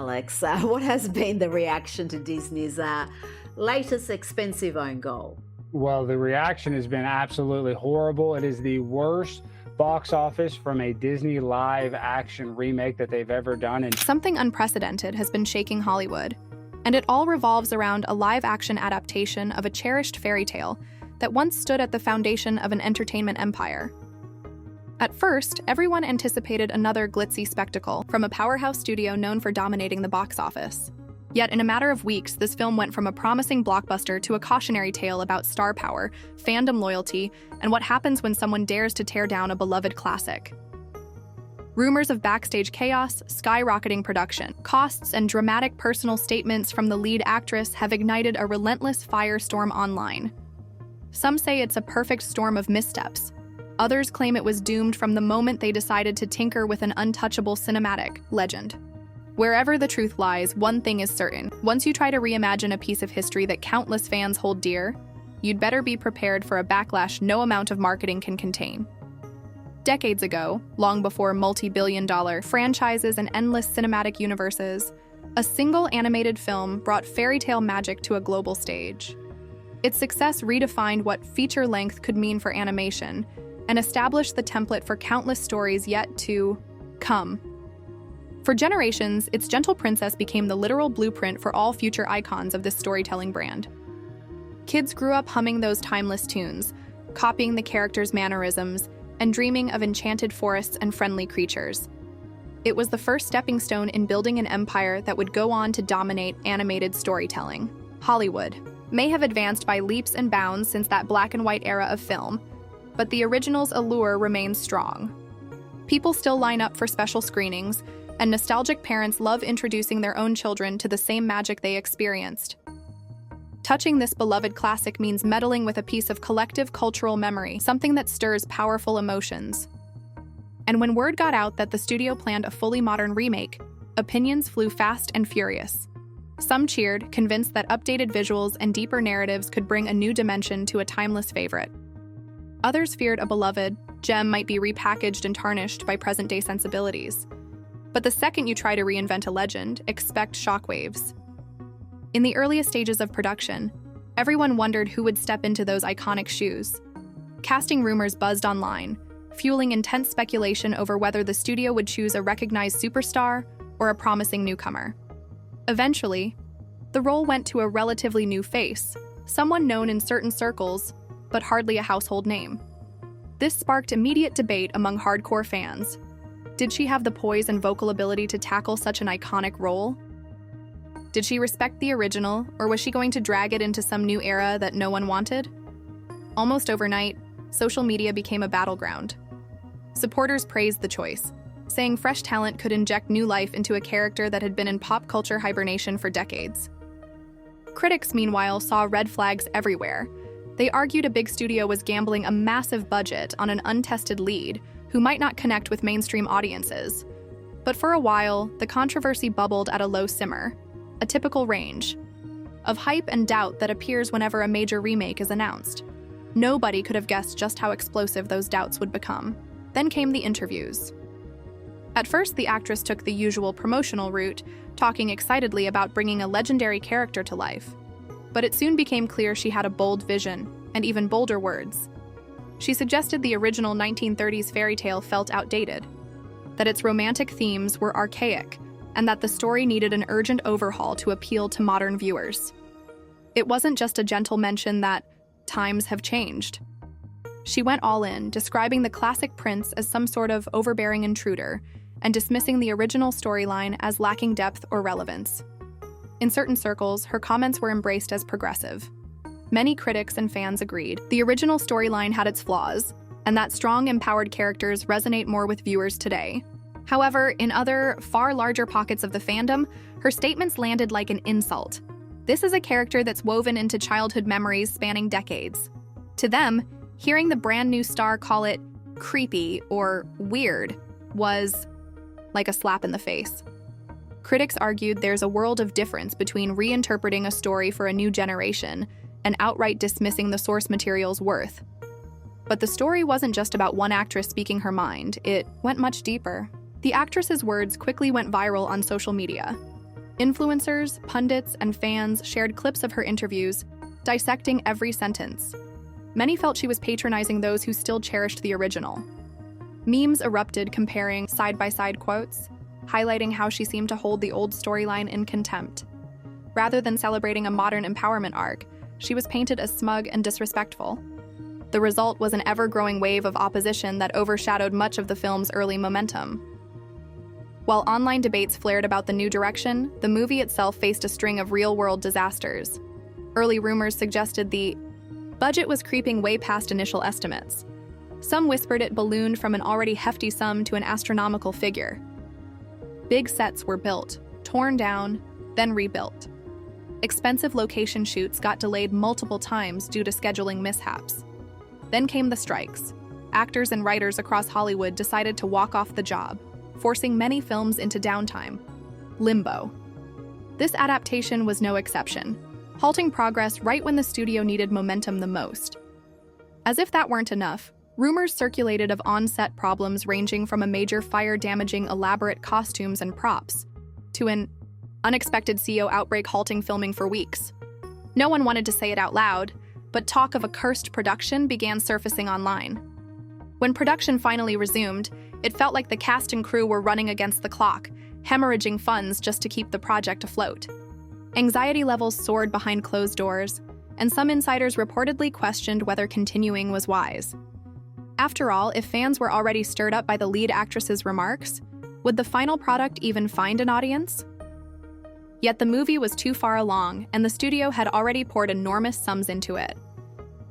Alex. What has been the reaction to Disney's latest expensive own goal? Well, the reaction has been absolutely horrible. It is the worst box office from a Disney live action remake that they've ever done. And something unprecedented has been shaking Hollywood, and it all revolves around a live action adaptation of a cherished fairy tale that once stood at the foundation of an entertainment empire. At first, everyone anticipated another glitzy spectacle from a powerhouse studio known for dominating the box office. Yet in a matter of weeks, this film went from a promising blockbuster to a cautionary tale about star power, fandom loyalty, and what happens when someone dares to tear down a beloved classic. Rumors of backstage chaos, skyrocketing production, costs, and dramatic personal statements from the lead actress have ignited a relentless firestorm online. Some say it's a perfect storm of missteps. Others claim it was doomed from the moment they decided to tinker with an untouchable cinematic legend. Wherever the truth lies, one thing is certain. Once you try to reimagine a piece of history that countless fans hold dear, you'd better be prepared for a backlash no amount of marketing can contain. Decades ago, long before multi-billion-dollar franchises and endless cinematic universes, a single animated film brought fairy tale magic to a global stage. Its success redefined what feature length could mean for animation and established the template for countless stories yet to come. For generations, its gentle princess became the literal blueprint for all future icons of this storytelling brand. Kids grew up humming those timeless tunes, copying the characters' mannerisms, and dreaming of enchanted forests and friendly creatures. It was the first stepping stone in building an empire that would go on to dominate animated storytelling. Hollywood may have advanced by leaps and bounds since that black and white era of film, but the original's allure remains strong. People still line up for special screenings, and nostalgic parents love introducing their own children to the same magic they experienced. Touching this beloved classic means meddling with a piece of collective cultural memory, something that stirs powerful emotions. And when word got out that the studio planned a fully modern remake, opinions flew fast and furious. Some cheered, convinced that updated visuals and deeper narratives could bring a new dimension to a timeless favorite. Others feared a beloved gem might be repackaged and tarnished by present-day sensibilities. But the second you try to reinvent a legend, expect shockwaves. In the earliest stages of production, everyone wondered who would step into those iconic shoes. Casting rumors buzzed online, fueling intense speculation over whether the studio would choose a recognized superstar or a promising newcomer. Eventually, the role went to a relatively new face, someone known in certain circles, but hardly a household name. This sparked immediate debate among hardcore fans. Did she have the poise and vocal ability to tackle such an iconic role? Did she respect the original, or was she going to drag it into some new era that no one wanted? Almost overnight, social media became a battleground. Supporters praised the choice, saying fresh talent could inject new life into a character that had been in pop culture hibernation for decades. Critics, meanwhile, saw red flags everywhere. They argued a big studio was gambling a massive budget on an untested lead who might not connect with mainstream audiences. But for a while, the controversy bubbled at a low simmer, a typical range of hype and doubt that appears whenever a major remake is announced. Nobody could have guessed just how explosive those doubts would become. Then came the interviews. At first, the actress took the usual promotional route, talking excitedly about bringing a legendary character to life. But it soon became clear she had a bold vision, and even bolder words. She suggested the original 1930s fairy tale felt outdated, that its romantic themes were archaic, and that the story needed an urgent overhaul to appeal to modern viewers. It wasn't just a gentle mention that times have changed. She went all in, describing the classic prince as some sort of overbearing intruder, and dismissing the original storyline as lacking depth or relevance. In certain circles, her comments were embraced as progressive. Many critics and fans agreed the original storyline had its flaws, and that strong, empowered characters resonate more with viewers today. However, in other, far larger pockets of the fandom, her statements landed like an insult. This is a character that's woven into childhood memories spanning decades. To them, hearing the brand new star call it creepy or weird was like a slap in the face. Critics argued there's a world of difference between reinterpreting a story for a new generation and outright dismissing the source material's worth. But the story wasn't just about one actress speaking her mind, it went much deeper. The actress's words quickly went viral on social media. Influencers, pundits, and fans shared clips of her interviews, dissecting every sentence. Many felt she was patronizing those who still cherished the original. Memes erupted comparing side-by-side quotes, highlighting how she seemed to hold the old storyline in contempt. Rather than celebrating a modern empowerment arc, she was painted as smug and disrespectful. The result was an ever-growing wave of opposition that overshadowed much of the film's early momentum. While online debates flared about the new direction, the movie itself faced a string of real-world disasters. Early rumors suggested the budget was creeping way past initial estimates. Some whispered it ballooned from an already hefty sum to an astronomical figure. Big sets were built, torn down, then rebuilt. Expensive location shoots got delayed multiple times due to scheduling mishaps. Then came the strikes. Actors and writers across Hollywood decided to walk off the job, forcing many films into downtime, limbo. This adaptation was no exception, halting progress right when the studio needed momentum the most. As if that weren't enough, rumors circulated of on-set problems ranging from a major fire damaging elaborate costumes and props to an unexpected CO outbreak halting filming for weeks. No one wanted to say it out loud, but talk of a cursed production began surfacing online. When production finally resumed, it felt like the cast and crew were running against the clock, hemorrhaging funds just to keep the project afloat. Anxiety levels soared behind closed doors, and some insiders reportedly questioned whether continuing was wise. After all, if fans were already stirred up by the lead actress's remarks, would the final product even find an audience? Yet the movie was too far along, and the studio had already poured enormous sums into it.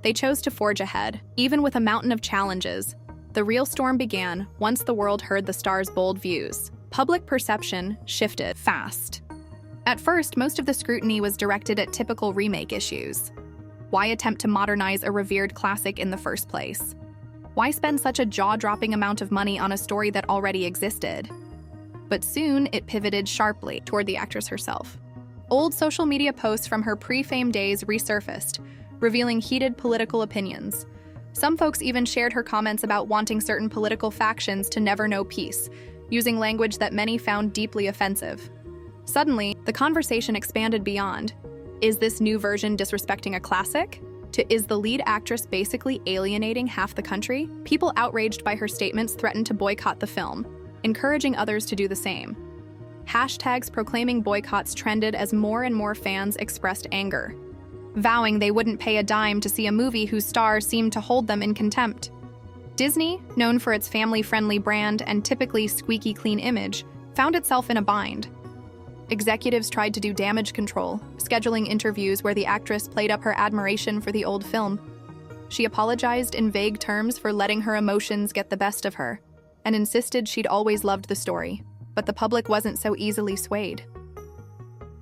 They chose to forge ahead, even with a mountain of challenges. The real storm began once the world heard the star's bold views. Public perception shifted fast. At first, most of the scrutiny was directed at typical remake issues. Why attempt to modernize a revered classic in the first place? Why spend such a jaw-dropping amount of money on a story that already existed? But soon, it pivoted sharply toward the actress herself. Old social media posts from her pre-fame days resurfaced, revealing heated political opinions. Some folks even shared her comments about wanting certain political factions to never know peace, using language that many found deeply offensive. Suddenly, the conversation expanded beyond, is this new version disrespecting a classic? To is the lead actress basically alienating half the country? People outraged by her statements threatened to boycott the film, encouraging others to do the same. Hashtags proclaiming boycotts trended as more and more fans expressed anger, vowing they wouldn't pay a dime to see a movie whose stars seemed to hold them in contempt. Disney, known for its family-friendly brand and typically squeaky clean image, found itself in a bind. Executives tried to do damage control, scheduling interviews where the actress played up her admiration for the old film. She apologized in vague terms for letting her emotions get the best of her, and insisted she'd always loved the story, but the public wasn't so easily swayed.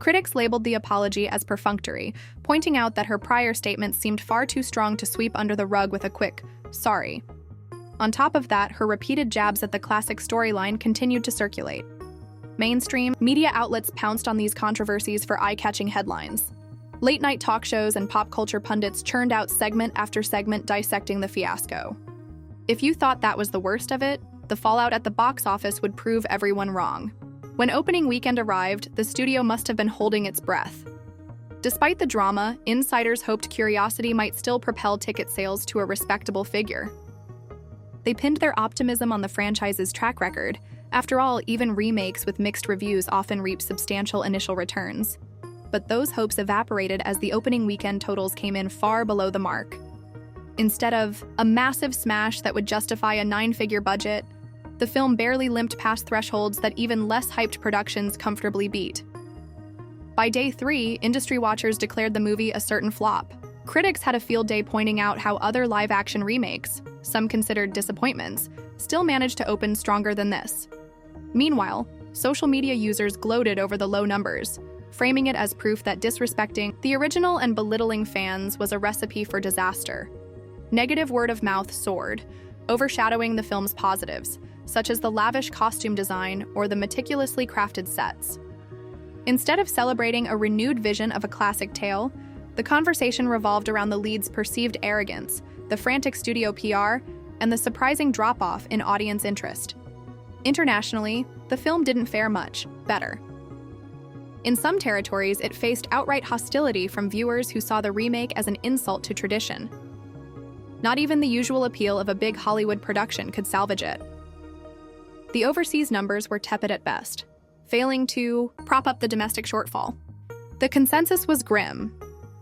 Critics labeled the apology as perfunctory, pointing out that her prior statements seemed far too strong to sweep under the rug with a quick, sorry. On top of that, her repeated jabs at the classic storyline continued to circulate. Mainstream media outlets pounced on these controversies for eye-catching headlines. Late-night talk shows and pop culture pundits churned out segment after segment dissecting the fiasco. If you thought that was the worst of it, the fallout at the box office would prove everyone wrong. When opening weekend arrived, the studio must have been holding its breath. Despite the drama, insiders hoped curiosity might still propel ticket sales to a respectable figure. They pinned their optimism on the franchise's track record. After all, even remakes with mixed reviews often reap substantial initial returns. But those hopes evaporated as the opening weekend totals came in far below the mark. Instead of a massive smash that would justify a 9-figure budget, the film barely limped past thresholds that even less hyped productions comfortably beat. By day 3, industry watchers declared the movie a certain flop. Critics had a field day pointing out how other live-action remakes, some considered disappointments, still managed to open stronger than this. Meanwhile, social media users gloated over the low numbers, framing it as proof that disrespecting the original and belittling fans was a recipe for disaster. Negative word of mouth soared, overshadowing the film's positives, such as the lavish costume design or the meticulously crafted sets. Instead of celebrating a renewed vision of a classic tale, the conversation revolved around the lead's perceived arrogance, the frantic studio PR, and the surprising drop-off in audience interest. Internationally, the film didn't fare much better. In some territories, it faced outright hostility from viewers who saw the remake as an insult to tradition. Not even the usual appeal of a big Hollywood production could salvage it. The overseas numbers were tepid at best, failing to prop up the domestic shortfall. The consensus was grim.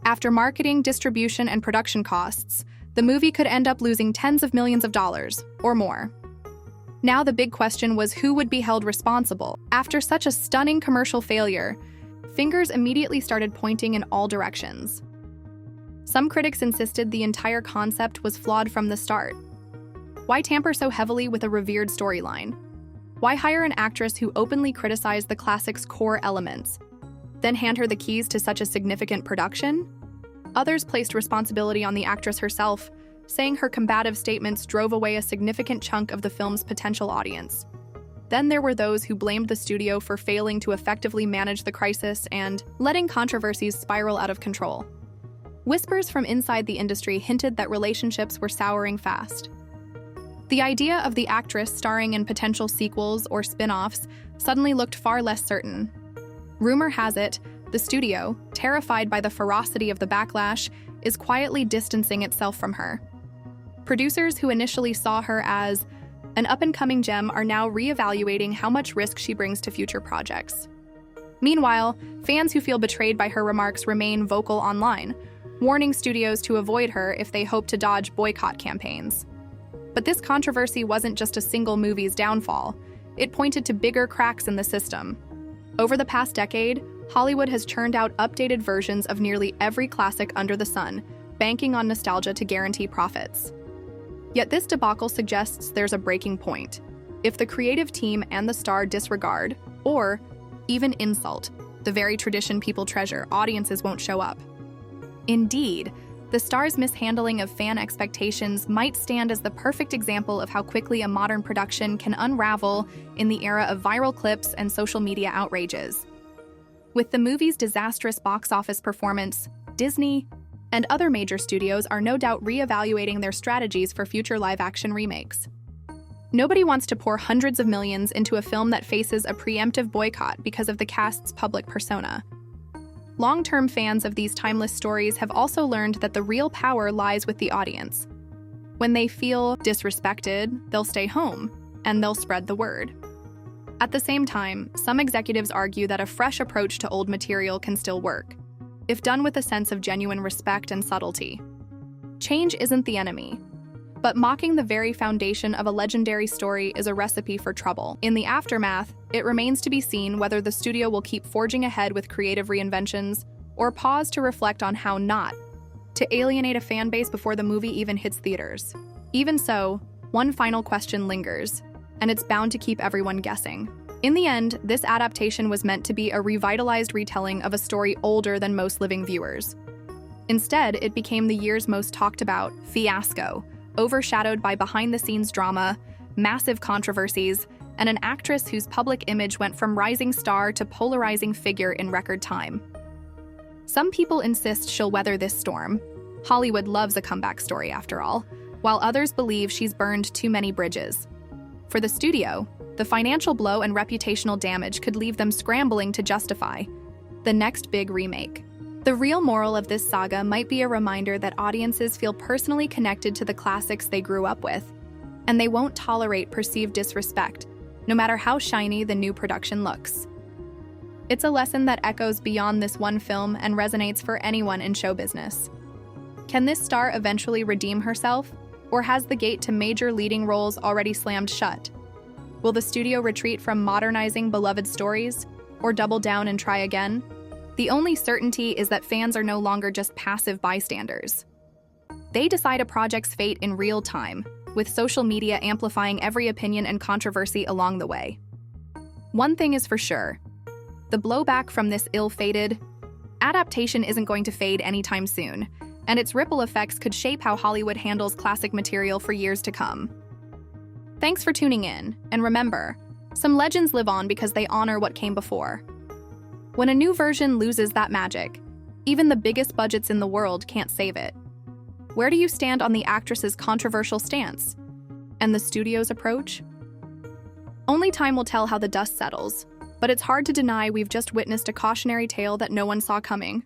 After marketing, distribution, and production costs, the movie could end up losing tens of millions of dollars, or more. Now the big question was who would be held responsible. After such a stunning commercial failure, fingers immediately started pointing in all directions. Some critics insisted the entire concept was flawed from the start. Why tamper so heavily with a revered storyline? Why hire an actress who openly criticized the classic's core elements, then hand her the keys to such a significant production? Others placed responsibility on the actress herself, saying her combative statements drove away a significant chunk of the film's potential audience. Then there were those who blamed the studio for failing to effectively manage the crisis and letting controversies spiral out of control. Whispers from inside the industry hinted that relationships were souring fast. The idea of the actress starring in potential sequels or spin-offs suddenly looked far less certain. Rumor has it, the studio, terrified by the ferocity of the backlash, is quietly distancing itself from her. Producers who initially saw her as an up-and-coming gem are now reevaluating how much risk she brings to future projects. Meanwhile, fans who feel betrayed by her remarks remain vocal online, warning studios to avoid her if they hope to dodge boycott campaigns. But this controversy wasn't just a single movie's downfall. It pointed to bigger cracks in the system. Over the past decade, Hollywood has churned out updated versions of nearly every classic under the sun, banking on nostalgia to guarantee profits. Yet this debacle suggests there's a breaking point. If the creative team and the star disregard, or even insult, the very tradition people treasure, audiences won't show up. Indeed, the star's mishandling of fan expectations might stand as the perfect example of how quickly a modern production can unravel in the era of viral clips and social media outrages. With the movie's disastrous box office performance, Disney and other major studios are no doubt reevaluating their strategies for future live-action remakes. Nobody wants to pour hundreds of millions into a film that faces a preemptive boycott because of the cast's public persona. Long-term fans of these timeless stories have also learned that the real power lies with the audience. When they feel disrespected, they'll stay home, and they'll spread the word. At the same time, some executives argue that a fresh approach to old material can still work, if done with a sense of genuine respect and subtlety. Change isn't the enemy, but mocking the very foundation of a legendary story is a recipe for trouble. In the aftermath, it remains to be seen whether the studio will keep forging ahead with creative reinventions or pause to reflect on how not to alienate a fan base before the movie even hits theaters. Even so, one final question lingers, and it's bound to keep everyone guessing. In the end, this adaptation was meant to be a revitalized retelling of a story older than most living viewers. Instead, it became the year's most talked about fiasco, overshadowed by behind-the-scenes drama, massive controversies, and an actress whose public image went from rising star to polarizing figure in record time. Some people insist she'll weather this storm. Hollywood loves a comeback story, after all, while others believe she's burned too many bridges. For the studio, the financial blow and reputational damage could leave them scrambling to justify the next big remake. The real moral of this saga might be a reminder that audiences feel personally connected to the classics they grew up with, and they won't tolerate perceived disrespect, no matter how shiny the new production looks. It's a lesson that echoes beyond this one film and resonates for anyone in show business. Can this star eventually redeem herself, or has the gate to major leading roles already slammed shut? Will the studio retreat from modernizing beloved stories, or double down and try again? The only certainty is that fans are no longer just passive bystanders. They decide a project's fate in real time, with social media amplifying every opinion and controversy along the way. One thing is for sure, the blowback from this ill-fated adaptation isn't going to fade anytime soon, and its ripple effects could shape how Hollywood handles classic material for years to come. Thanks for tuning in, and remember, some legends live on because they honor what came before. When a new version loses that magic, even the biggest budgets in the world can't save it. Where do you stand on the actress's controversial stance? And the studio's approach? Only time will tell how the dust settles. But it's hard to deny we've just witnessed a cautionary tale that no one saw coming.